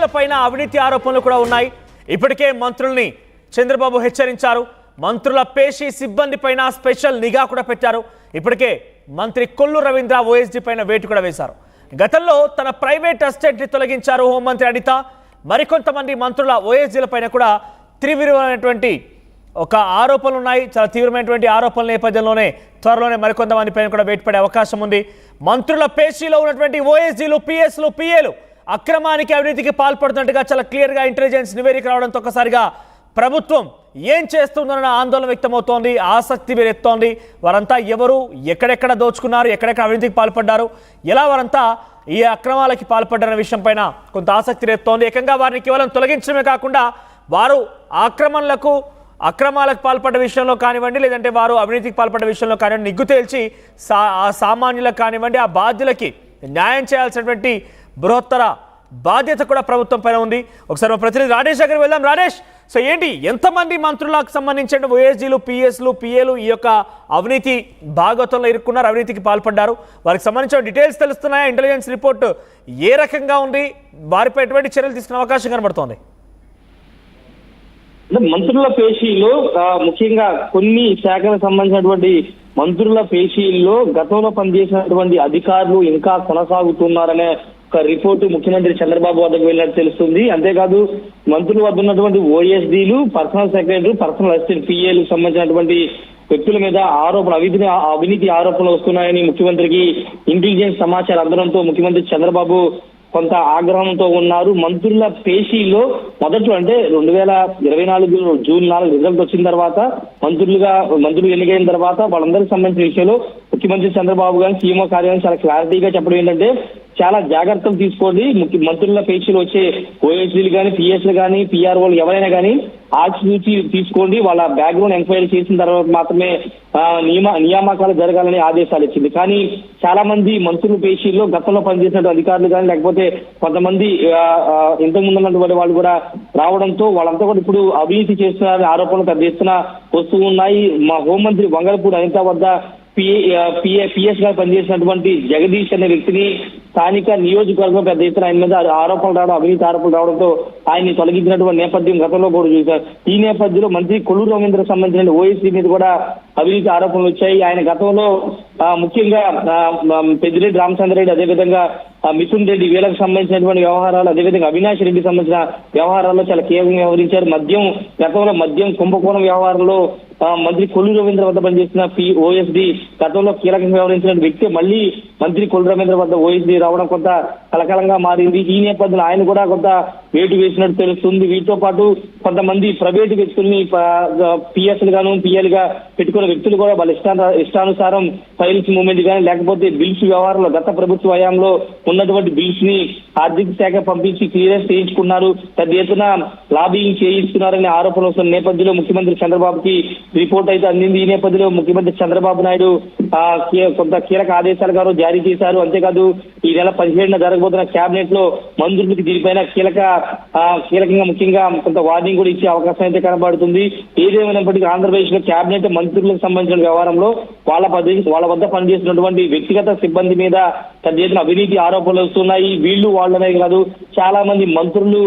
పిఏల పైన అవినీతి ఆరోపణలు కూడా ఉన్నాయి. ఇప్పటికే మంత్రుల్ని చంద్రబాబు హెచ్చరించారు. మంత్రుల పేషీ సిబ్బంది పైన స్పెషల్ నిఘా కూడా పెట్టారు. ఇప్పటికే మంత్రి కొల్లు రవీంద్ర ఓఎస్డీ పైన వేటు కూడా వేశారు. గతంలో తన ప్రైవేట్ అసిస్టెంట్ని తొలగించారు హోంమంత్రి అనిత. మరికొంతమంది మంత్రుల ఓఎస్డీల పైన కూడా తీవ్రమైనటువంటి ఒక ఆరోపణలు ఉన్నాయి. చాలా తీవ్రమైనటువంటి ఆరోపణల నేపథ్యంలోనే త్వరలోనే మరికొంతమంది పైన కూడా వేటు పడే అవకాశం ఉంది. మంత్రుల పేషీలో ఉన్నటువంటి ఓఎస్డీలు, పిఎస్లు, పిఏలు అక్రమానికి అవినీతికి పాల్పడుతున్నట్టుగా చాలా క్లియర్గా ఇంటెలిజెన్స్ నివేదిక రావడంతో ఒక్కసారిగా ప్రభుత్వం ఏం చేస్తుందన్న ఆందోళన వ్యక్తమవుతోంది, ఆసక్తి వేరెత్తోంది. వారంతా ఎవరు, ఎక్కడెక్కడ దోచుకున్నారు, ఎక్కడెక్కడ అవినీతికి పాల్పడ్డారు, ఎలా వారంతా ఈ అక్రమాలకి పాల్పడ్డారన్న విషయం పైన కొంత ఆసక్తి రేస్తోంది. ఏకంగా వారిని కేవలం తొలగించడమే కాకుండా వారు అక్రమాలకు పాల్పడ్డ విషయంలో కానివ్వండి, లేదంటే వారు అవినీతికి పాల్పడ్డ విషయంలో కానివ్వండి, నిగ్గు తేల్చి సామాన్యులకు కానివ్వండి, ఆ బాధ్యులకి న్యాయం చేయాల్సినటువంటి బృహత్తర బాధ్యత కూడా ప్రభుత్వం పైన ఉంది. ఒకసారి మా ప్రతినిధి రాజేష్ దగ్గర వెళ్దాం. రాజేష్, సో ఏంటి, ఎంతమంది మంత్రులకు సంబంధించిన ఓఎస్డీలు, పిఎస్లు, పిఏలు ఈ యొక్క అవినీతి భాగవతంలో ఇరుక్కున్నారు, అవినీతికి పాల్పడ్డారు? వారికి సంబంధించిన డీటెయిల్స్ తెలుస్తున్నాయా? ఇంటెలిజెన్స్ రిపోర్ట్ ఏ రకంగా ఉంది? వారిపై ఎటువంటి చర్యలు తీసుకునే అవకాశం కనబడుతోంది? మంత్రుల పేషీలో ముఖ్యంగా కొన్ని శాఖలకు సంబంధించినటువంటి మంత్రుల పేషీల్లో గతంలో పనిచేసినటువంటి అధికారులు ఇంకా కొనసాగుతున్నారనే ఒక రిపోర్టు ముఖ్యమంత్రి చంద్రబాబు వద్దకు వెళ్ళినట్టు తెలుస్తుంది. అంతేకాదు మంత్రుల వద్ద ఉన్నటువంటి ఓఎస్డీలు, పర్సనల్ సెక్రటరీ, పర్సనల్ అసిస్టెంట్, పిఏలకు సంబంధించినటువంటి వ్యక్తుల మీద అవినీతి ఆరోపణలు వస్తున్నాయని ముఖ్యమంత్రికి ఇంటెలిజెన్స్ సమాచారం అందడంతో ముఖ్యమంత్రి చంద్రబాబు కొంత ఆగ్రహంతో ఉన్నారు. మంత్రుల పేషీలో మొదట్లో అంటే 2024 జూన్ 4 రిజల్ట్ వచ్చిన తర్వాత మంత్రులు ఎన్నికైన తర్వాత వాళ్ళందరికీ సంబంధించిన విషయంలో ముఖ్యమంత్రి చంద్రబాబు గారు సీఎంఓ కార్యాలయం చాలా క్లారిటీగా చెప్పడం ఏంటంటే, చాలా జాగ్రత్తలు తీసుకోండి. మంత్రుల పేషీలు వచ్చే ఓఎస్డీలు కానీ, పిఎస్లు కానీ, పిఆర్ఓలు ఎవరైనా కానీ ఆచితూచి తీసుకోండి. వాళ్ళ బ్యాక్గ్రౌండ్ ఎంక్వైరీ చేసిన తర్వాత మాత్రమే నియామకాలు జరగాలని ఆదేశాలు ఇచ్చింది. కానీ చాలా మంది మంత్రుల పేషీల్లో గతంలో పనిచేసిన అధికారులు కానీ, లేకపోతే కొంతమంది ఇంతకుముందు ఉన్నటువంటి వాళ్ళు కూడా రావడంతో వాళ్ళంతా కూడా ఇప్పుడు అవినీతి చేస్తున్నారనే ఆరోపణలు పెద్ద ఎత్తున వస్తూ ఉన్నాయి. మా హోంమంత్రి వంగలపూడి అనిత వద్ద పిఎస్ గా పనిచేసినటువంటి జగదీష్ అనే వ్యక్తిని స్థానిక నియోజకవర్గం పెద్ద ఎత్తున ఆయన మీద ఆరోపణలు రావడం, అవినీతి ఆరోపణలు రావడంతో ఆయన్ని తొలగించినటువంటి నేపథ్యం గతంలో కూడా చూశారు. ఈ నేపథ్యంలో మంత్రి కొల్లు రవీంద్ర సంబంధించిన ఓఎస్డీ మీద కూడా అవినీతి ఆరోపణలు వచ్చాయి. ఆయన గతంలో ముఖ్యంగా పెద్దిరెడ్డి రామచంద్రరెడ్డి, అదేవిధంగా మిథున్ రెడ్డి వీళ్ళకి సంబంధించినటువంటి వ్యవహారాలు, అదేవిధంగా అవినాష్ రెడ్డికి సంబంధించిన వ్యవహారాల్లో చాలా కీలకంగా వ్యవహరించారు. గతంలో మద్యం కుంభకోణం వ్యవహారంలో మంత్రి కొల్లు రవీంద్ర వద్ద పనిచేసిన ఓఎస్డీ గతంలో కీలకంగా వ్యవహరించిన వ్యక్తి మళ్ళీ మంత్రి కొల్లు రవీంద్ర వద్ద ఓఎస్డీ రావడం కొంత కలకలంగా మారింది. ఈ నేపథ్యంలో ఆయన కూడా కొంత వేటు వేసినట్టు తెలుస్తుంది. వీటితో పాటు కొంతమంది ప్రైవేటు వ్యక్తుల్ని పిఎస్లు గాను, పిఎల్గా పెట్టుకున్న వ్యక్తులు కూడా వాళ్ళ ఇష్టానుసారం ఫైల్స్ మూవ్మెంట్ కానీ, లేకపోతే బిల్స్ వ్యవహారంలో గత ప్రభుత్వ హయాంలో ఉన్నటువంటి బిల్స్ ని ఆర్థిక శాఖ పంపించి క్లియరెన్స్ చేయించుకున్నారు, పెద్ద ఎత్తున లాబింగ్ చేయిస్తున్నారనే ఆరోపణలు వస్తున్న నేపథ్యంలో ముఖ్యమంత్రి చంద్రబాబుకి రిపోర్ట్ అయితే అందింది. ఈ నేపథ్యంలో ముఖ్యమంత్రి చంద్రబాబు నాయుడు కొంత కీలక ఆదేశాలు గారు జారీ చేశారు. అంతేకాదు ఈ నెల 17న జరగబోతున్న కేబినెట్ లో మంత్రులకి దీనిపైన కీలకంగా ముఖ్యంగా కొంత వార్నింగ్ కూడా ఇచ్చే అవకాశం అయితే కనబడుతుంది. ఏదేమైనప్పటికీ ఆంధ్రప్రదేశ్ లో కేబినెట్ మంత్రులకు సంబంధించిన వ్యవహారంలో వాళ్ళ వద్ద పనిచేసినటువంటి వ్యక్తిగత సిబ్బంది మీద పెద్ద ఎత్తున అవినీతి ఆరోపణలు వస్తున్నాయి. వీళ్ళు వాళ్ళనే కాదు, చాలా మంది మంత్రులు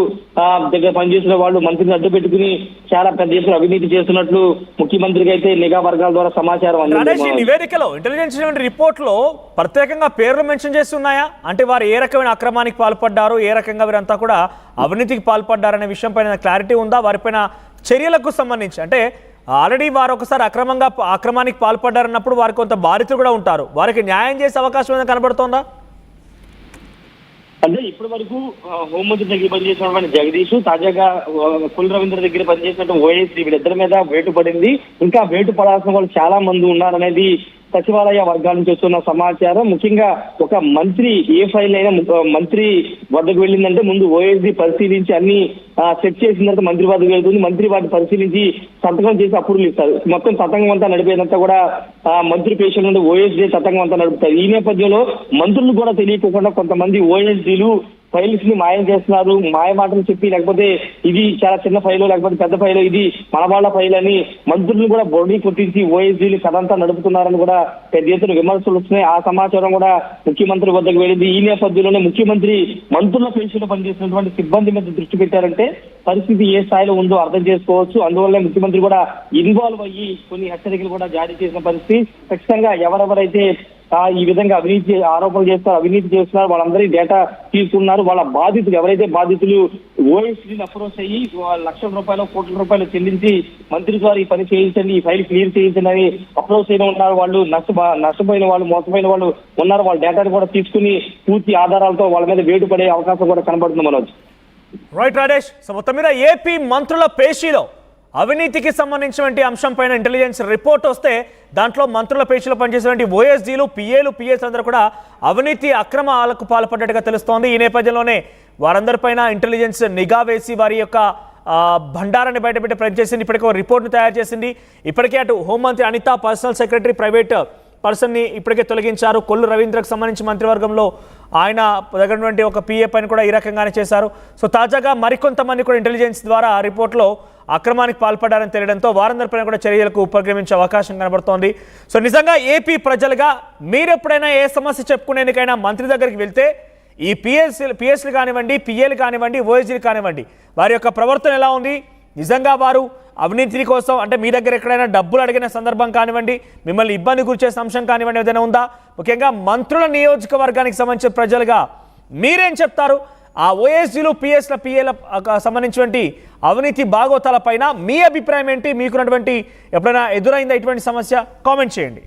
దగ్గర పనిచేసిన వాళ్ళు మంత్రిని అడ్డు పెట్టుకుని చాలా పెద్ద ఎత్తున అవినీతి చేస్తున్నట్లు ముఖ్యమంత్రికి అయితే నిఘా వర్గాల ద్వారా సమాచారం అందింది. నివేదికలో ఇంటెలిజెన్స్ రిపోర్ట్ లో ప్రత్యేకంగా పేర్లు మెన్షన్ చేసి ఉన్నాయా? అంటే వారు ఏ రకమైన అక్రమానికి పాల్పడ్డారు, ఏ రకంగా వీరంతా కూడా అవినీతికి పాల్పడ్డారనే విషయం పైన క్లారిటీ ఉందా? వారిపైన చర్యలకు సంబంధించి అంటే ఆల్రెడీ వారు ఒకసారి అక్రమానికి పాల్పడ్డారన్నప్పుడు వారికి కొంత బాధితులు కూడా ఉంటారు, వారికి న్యాయం చేసే అవకాశం ఏదైనా కనబడుతోందా? అంటే ఇప్పటి వరకు హోంమంత్రి దగ్గర పనిచేసినటువంటి జగదీష్, తాజాగా కొల్లు రవీంద్ర దగ్గర పనిచేసినటువంటి ఓఎస్డీ వీళ్ళిద్దరి మీద వేటు పడింది. ఇంకా వేటు పడాల్సిన వాళ్ళు చాలా మంది ఉన్నారనేది సచివాలయ వర్గాల నుంచి వస్తున్న సమాచారం. ముఖ్యంగా ఒక మంత్రి ఏ ఫైల్ అయినా మంత్రి వద్దకు వెళ్ళిందంటే ముందు ఓఎస్డీ పరిశీలించి అన్ని సెట్ చేసిన తర్వాత మంత్రి వద్దకు వెళ్తుంది. మంత్రి వాటిని పరిశీలించి సంతకం చేసి అప్రూవల్ ఇస్తారు. మొత్తం తతంగం అంతా నడిపేదంతా కూడా మంత్రి పేషెంట్ నుండి ఓఎస్డీ తతంగం అంతా నడుపుతారు. ఈ నేపథ్యంలో మంత్రులు కూడా తెలియకుండా కొంతమంది ఓఎస్డీలు ఫైల్స్ ని మాయం చేస్తున్నారు, మాయ మాటలు చెప్పి లేకపోతే ఇది చాలా చిన్న ఫైలు లేకపోతే పెద్ద ఫైలు, ఇది మనవాళ్ల ఫైల్ అని మంత్రులను కూడా బొడి కొట్టించి ఓఎస్డీలు కథంతా నడుపుతున్నారని కూడా పెద్ద ఎత్తున విమర్శలు వస్తున్నాయి. ఆ సమాచారం కూడా ముఖ్యమంత్రి వద్దకు వెళ్ళింది. ఈ నేపథ్యంలోనే ముఖ్యమంత్రి మంత్రుల పెన్షన్లో పనిచేసినటువంటి సిబ్బంది మీద దృష్టి పెట్టారంటే పరిస్థితి ఏ స్థాయిలో ఉందో అర్థం చేసుకోవచ్చు. అందువల్ల ముఖ్యమంత్రి కూడా ఇన్వాల్వ్ అయ్యి కొన్ని హెచ్చరికలు కూడా జారీ చేసిన పరిస్థితి. ఖచ్చితంగా ఎవరెవరైతే ఈ విధంగా అవినీతి ఆరోపణలు చేస్తారు, అవినీతి చేస్తున్నారు, వాళ్ళందరి డేటా తీసుకున్నారు. వాళ్ళ బాధితులు ఎవరైతే బాధితులు ఓఎస్డీని అప్రోచ్ అయ్యి లక్షల రూపాయలు కోట్ల రూపాయలు చెల్లించి మంత్రి ద్వారా ఈ పని చేయించండి, ఈ ఫైల్ క్లియర్ చేయించండి అని అప్రోచ్ అయిన ఉన్నారు. వాళ్ళు నష్టపోయిన వాళ్ళు, మోసపోయిన వాళ్ళు ఉన్నారు. వాళ్ళ డేటాను కూడా తీసుకుని పూర్తి ఆధారాలతో వాళ్ళ మీద వేటు పడే అవకాశం కూడా కనబడుతుంది మనోజ్. రైట్ రాజేష్. సో మొత్తం మీద ఏపీ మంత్రుల పేషీలో అవినీతికి సంబంధించినటువంటి అంశం పైన ఇంటెలిజెన్స్ రిపోర్ట్ వస్తే దాంట్లో మంత్రుల పేషీలో పనిచేసినటువంటి ఓఎస్డీలు, పిఏలు, పిఎస్ అందరూ కూడా అవినీతి అక్రమాలకు పాల్పడ్డట్టుగా తెలుస్తోంది. ఈ నేపథ్యంలోనే వారందరిపైన ఇంటెలిజెన్స్ నిఘా వేసి వారి యొక్క భండారాన్ని బయటపెట్టే ప్రయత్నం చేసింది. ఇప్పటికే ఒక రిపోర్ట్ను తయారు చేసింది. ఇప్పటికే అటు హోంమంత్రి అనిత, పర్సనల్ సెక్రటరీ, ప్రైవేట్ పర్సన్ని ఇప్పటికే తొలగించారు. కొల్లు రవీంద్రకు సంబంధించి మంత్రివర్గంలో ఆయన దగ్గర ఒక పిఏ పని కూడా ఈ రకంగానే చేశారు. సో తాజాగా మరికొంతమంది కూడా ఇంటెలిజెన్స్ ద్వారా ఆ రిపోర్ట్లో అక్రమానికి పాల్పడ్డారని తెలియడంతో వారందరిపైన కూడా చర్యలకు ఉపక్రమించే అవకాశం కనబడుతోంది. సో నిజంగా ఏపీ ప్రజలుగా మీరెప్పుడైనా ఏ సమస్య చెప్పుకునేందుకైనా మంత్రి దగ్గరికి వెళ్తే ఈ పిఎస్లు కానివ్వండి, పిఏలు కానివ్వండి, ఓఎస్డీలు కానివ్వండి, వారి యొక్క ప్రవర్తన ఎలా ఉంది? నిజంగా వారు అవినీతి కోసం అంటే మీ దగ్గర ఎక్కడైనా డబ్బులు అడిగిన సందర్భం కానివ్వండి, మిమ్మల్ని ఇబ్బంది గురిచేసే అంశం కానివ్వండి ఏదైనా ఉందా? ముఖ్యంగా మంత్రుల నియోజకవర్గానికి సంబంధించిన ప్రజలుగా మీరేం చెప్తారు? ఆ ఓఎస్డీలు, పిఎస్ల, పిఏల సంబంధించినటువంటి అవినీతి బాగోతాల పైన మీ అభిప్రాయం ఏంటి? మీకున్నటువంటి ఎప్పుడైనా ఎదురైందా ఇటువంటి సమస్య? కామెంట్ చేయండి.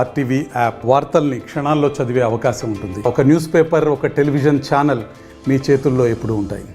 ఆర్టీవీ యాప్ వార్తల్ని క్షణాల్లో చదివే అవకాశం ఉంటుంది. ఒక న్యూస్ పేపర్, ఒక టెలివిజన్ ఛానల్ మీ చేతుల్లో ఎప్పుడూ ఉంటాయి.